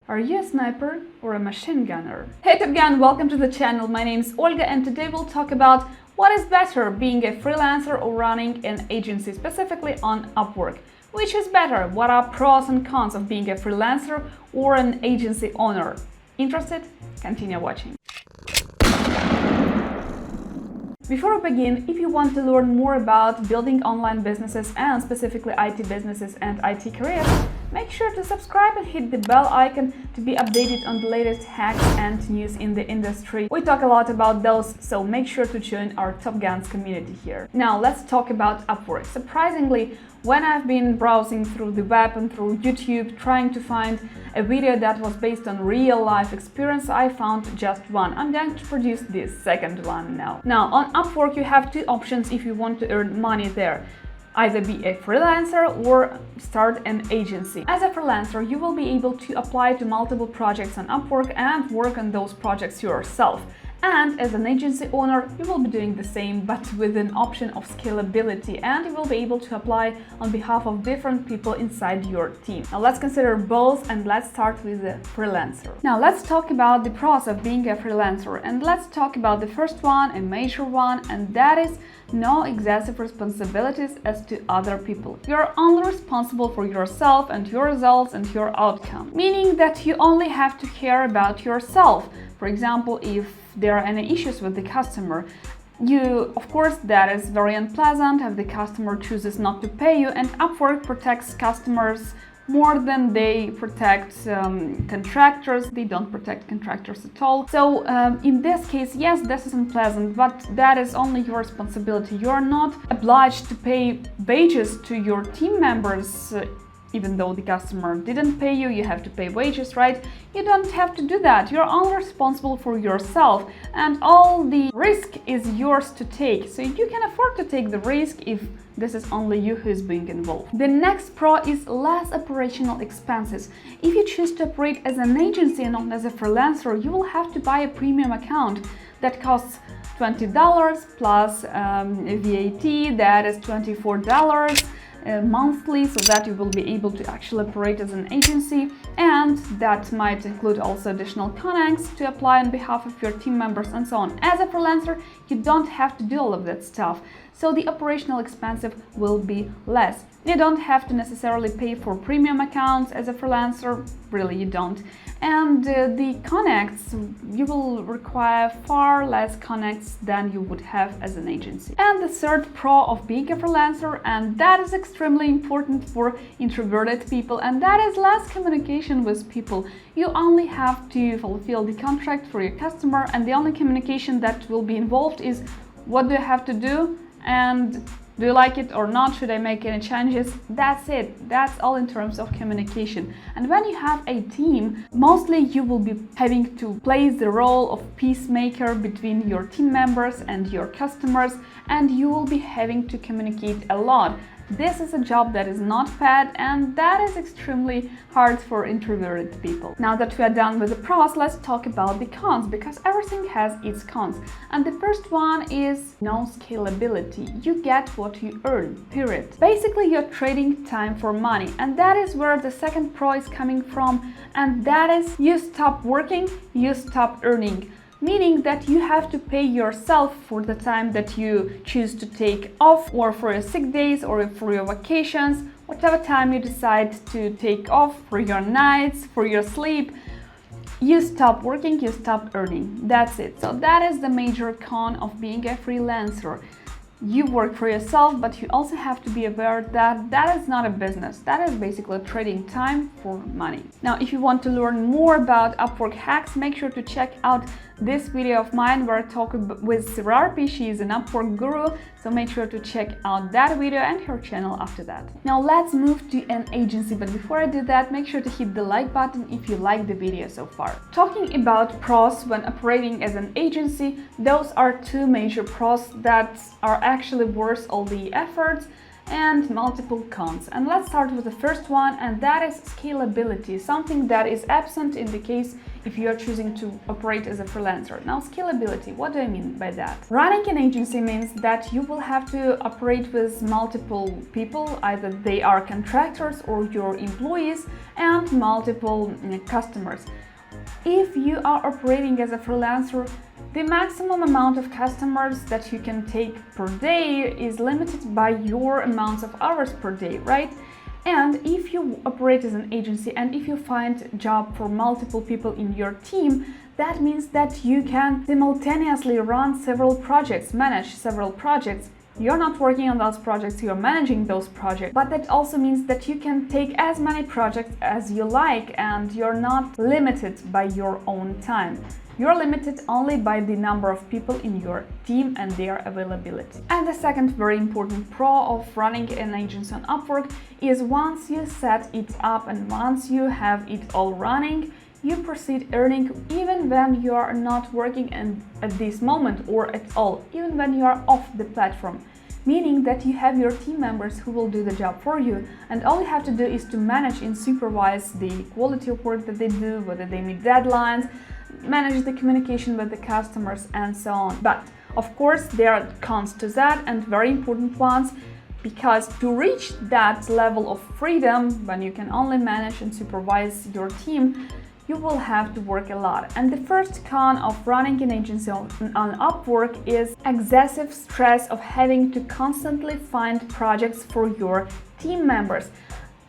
Are you a sniper or a machine gunner? Hey again, welcome to the channel. My name is Olga and today we'll talk about what is better, being a freelancer or running an agency, specifically on Upwork. Which is better? What are pros and cons of being a freelancer or an agency owner? Interested? Continue watching. Before we begin, if you want to learn more about building online businesses and specifically IT businesses and IT careers, make sure to subscribe and hit the bell icon to be updated on the latest hacks and news in the industry. We talk a lot about those, so make sure to join our Top Guns community here. Now let's talk about Upwork. Surprisingly, when I've been browsing through the web and through YouTube trying to find a video that was based on real life experience, I found just one. I'm going to produce this second one now. Now on Upwork you have two options if you want to earn money there. Either be a freelancer or start an agency. As a freelancer, you will be able to apply to multiple projects on Upwork and work on those projects yourself. And as an agency owner, you will be doing the same, but with an option of scalability, and you will be able to apply on behalf of different people inside your team. Now let's consider both and let's start with the freelancer. Now let's talk about the pros of being a freelancer, and let's talk about the first one, a major one, and that is no excessive responsibilities as to other people. You're only responsible for yourself and your results and your outcome, meaning that you only have to care about yourself. For example, if there are any issues with the customer, of course, that is very unpleasant if the customer chooses not to pay you, and Upwork protects customers more than they protect contractors. They don't protect contractors at all. So in this case, yes, this is unpleasant, but that is only your responsibility. You are not obliged to pay wages to your team members. Even though the customer didn't pay you, you have to pay wages, right? You don't have to do that. You're only responsible for yourself, and all the risk is yours to take. So you can afford to take the risk if this is only you who is being involved. The next pro is less operational expenses. If you choose to operate as an agency and not as a freelancer, you will have to buy a premium account that costs $20 plus VAT, that is $24 monthly, so that you will be able to actually operate as an agency, and that might include also additional connects to apply on behalf of your team members and so on. As a freelancer, you don't have to do all of that stuff, so the operational expense will be less. You don't have to necessarily pay for premium accounts as a freelancer, really you don't. And the connects, you will require far less connects than you would have as an agency. And the third pro of being a freelancer, and that is extremely important for introverted people, and that is less communication with people. You only have to fulfill the contract for your customer, and the only communication that will be involved is what do you have to do and do you like it or not? Should I make any changes? That's it. That's all in terms of communication. And when you have a team, mostly you will be having to play the role of peacemaker between your team members and your customers, and you will be having to communicate a lot. This is a job that is not paid, and that is extremely hard for introverted people. Now that we are done with the pros, let's talk about the cons, because everything has its cons. And the first one is no scalability. You get what you earn, period. Basically, you're trading time for money, and that is where the second pro is coming from, and that is you stop working, you stop earning. Meaning that you have to pay yourself for the time that you choose to take off, or for your sick days, or for your vacations, whatever time you decide to take off, for your nights, for your sleep. You stop working, you stop earning. That's it. So that is the major con of being a freelancer. You work for yourself, but you also have to be aware that that is not a business. That is basically trading time for money. Now, if you want to learn more about Upwork hacks, make sure to check out this video of mine where I talk with Sirarpi. She is an Upwork guru, so make sure to check out that video and her channel after that. Now let's move to an agency, but before I do that, make sure to hit the like button if you like the video so far. Talking about pros when operating as an agency, those are two major pros that are actually worth all the efforts and multiple cons. And let's start with the first one, and that is scalability, something that is absent in the case if you are choosing to operate as a freelancer. Now, scalability, what do I mean by that? Running an agency means that you will have to operate with multiple people, either they are contractors or your employees, and multiple customers. If you are operating as a freelancer, the maximum amount of customers that you can take per day is limited by your amounts of hours per day, right? And if you operate as an agency and if you find a job for multiple people in your team, that means that you can simultaneously run several projects, manage several projects. You're not working on those projects, you're managing those projects, but that also means that you can take as many projects as you like and you're not limited by your own time. You're limited only by the number of people in your team and their availability. And the second very important pro of running an agency on Upwork is once you set it up and once you have it all running, you proceed earning even when you are not working at this moment or at all, even when you are off the platform. Meaning that you have your team members who will do the job for you, and all you have to do is to manage and supervise the quality of work that they do, whether they meet deadlines, manage the communication with the customers, and so on. But of course, there are cons to that, and very important ones, because to reach that level of freedom, when you can only manage and supervise your team, you will have to work a lot. And the first con of running an agency on Upwork is excessive stress of having to constantly find projects for your team members.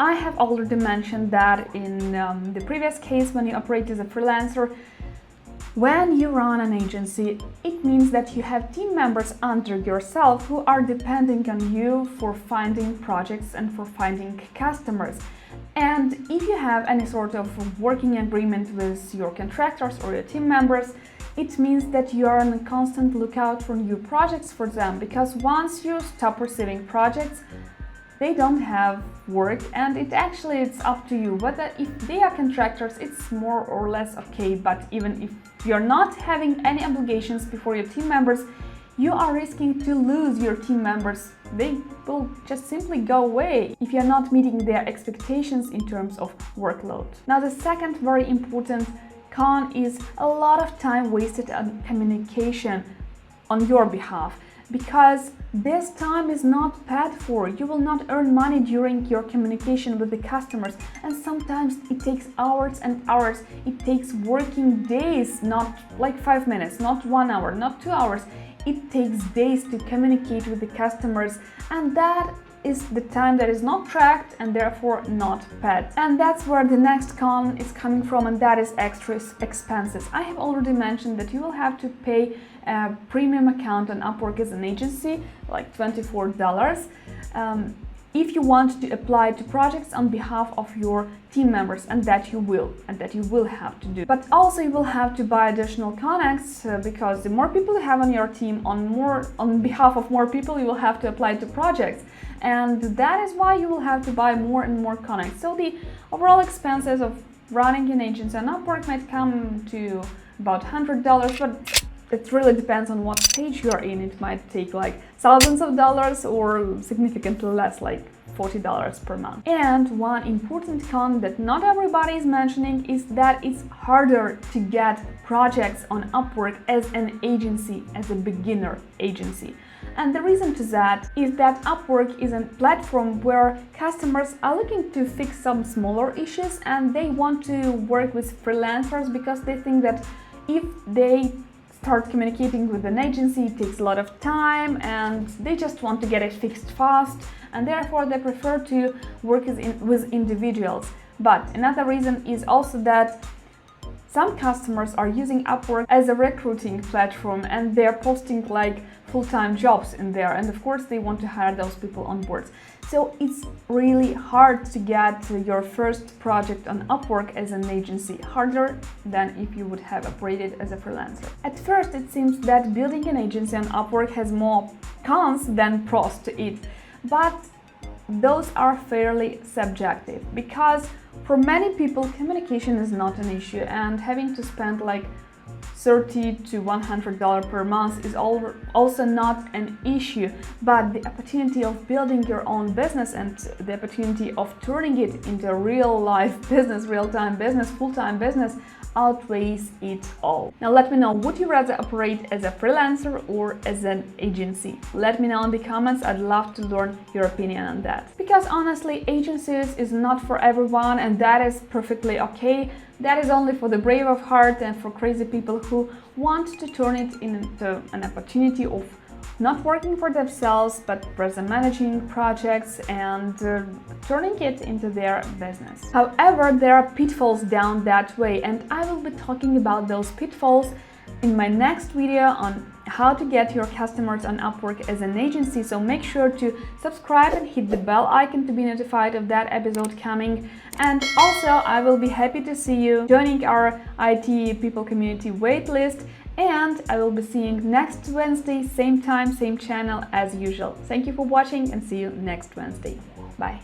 I have already mentioned that in the previous case when you operate as a freelancer. When you run an agency, it means that you have team members under yourself who are depending on you for finding projects and for finding customers. And if you have any sort of working agreement with your contractors or your team members, it means that you are on a constant lookout for new projects for them, because once you stop receiving projects, they don't have work, and it's up to you. Whether if they are contractors, it's more or less okay, but even if you're not having any obligations before your team members, you are risking to lose your team members. They will just simply go away if you're not meeting their expectations in terms of workload. Now, the second very important con is a lot of time wasted on communication on your behalf, because this time is not paid for. You will not earn money during your communication with the customers, and sometimes it takes hours and hours. It takes working days, not like 5 minutes, not 1 hour, not 2 hours. It takes days to communicate with the customers, and that is the time that is not tracked and therefore not paid. And that's where the next con is coming from, and that is extra expenses. I have already mentioned that you will have to pay a premium account on Upwork as an agency, like $24, if you want to apply to projects on behalf of your team members, and that you will have to do. But also you will have to buy additional connects, because the more people you have on your team, on behalf of more people, you will have to apply to projects, and that is why you will have to buy more and more connects. So the overall expenses of running an agency on Upwork might come to about $100, but it really depends on what stage you're in. It might take like thousands of dollars or significantly less, like $40 per month. And one important con that not everybody is mentioning is that it's harder to get projects on Upwork as an agency, as a beginner agency. And the reason to that is that Upwork is a platform where customers are looking to fix some smaller issues, and they want to work with freelancers because they think that if they start communicating with an agency, it takes a lot of time and they just want to get it fixed fast, and therefore they prefer to work with individuals. But another reason is also that some customers are using Upwork as a recruiting platform, and they're posting like full-time jobs in there, and of course they want to hire those people on board. So it's really hard to get your first project on Upwork as an agency, harder than if you would have operated as a freelancer. At first it seems that building an agency on Upwork has more cons than pros to it, but those are fairly subjective, because for many people communication is not an issue, and having to spend like $30 to $100 per month is also not an issue, but the opportunity of building your own business and the opportunity of turning it into a real-life business, real-time business, full-time business outweighs it all. Now let me know, would you rather operate as a freelancer or as an agency? Let me know in the comments, I'd love to learn your opinion on that. Because honestly, agencies is not for everyone, and that is perfectly okay. That is only for the brave of heart and for crazy people who want to turn it into an opportunity of not working for themselves, but rather managing projects and turning it into their business. However, there are pitfalls down that way, and I will be talking about those pitfalls in my next video on how to get your customers on Upwork as an agency. So make sure to subscribe and hit the bell icon to be notified of that episode coming. And also, I will be happy to see you joining our IT people community waitlist. And I will be seeing next Wednesday, same time, same channel as usual. Thank you for watching and see you next Wednesday. Bye.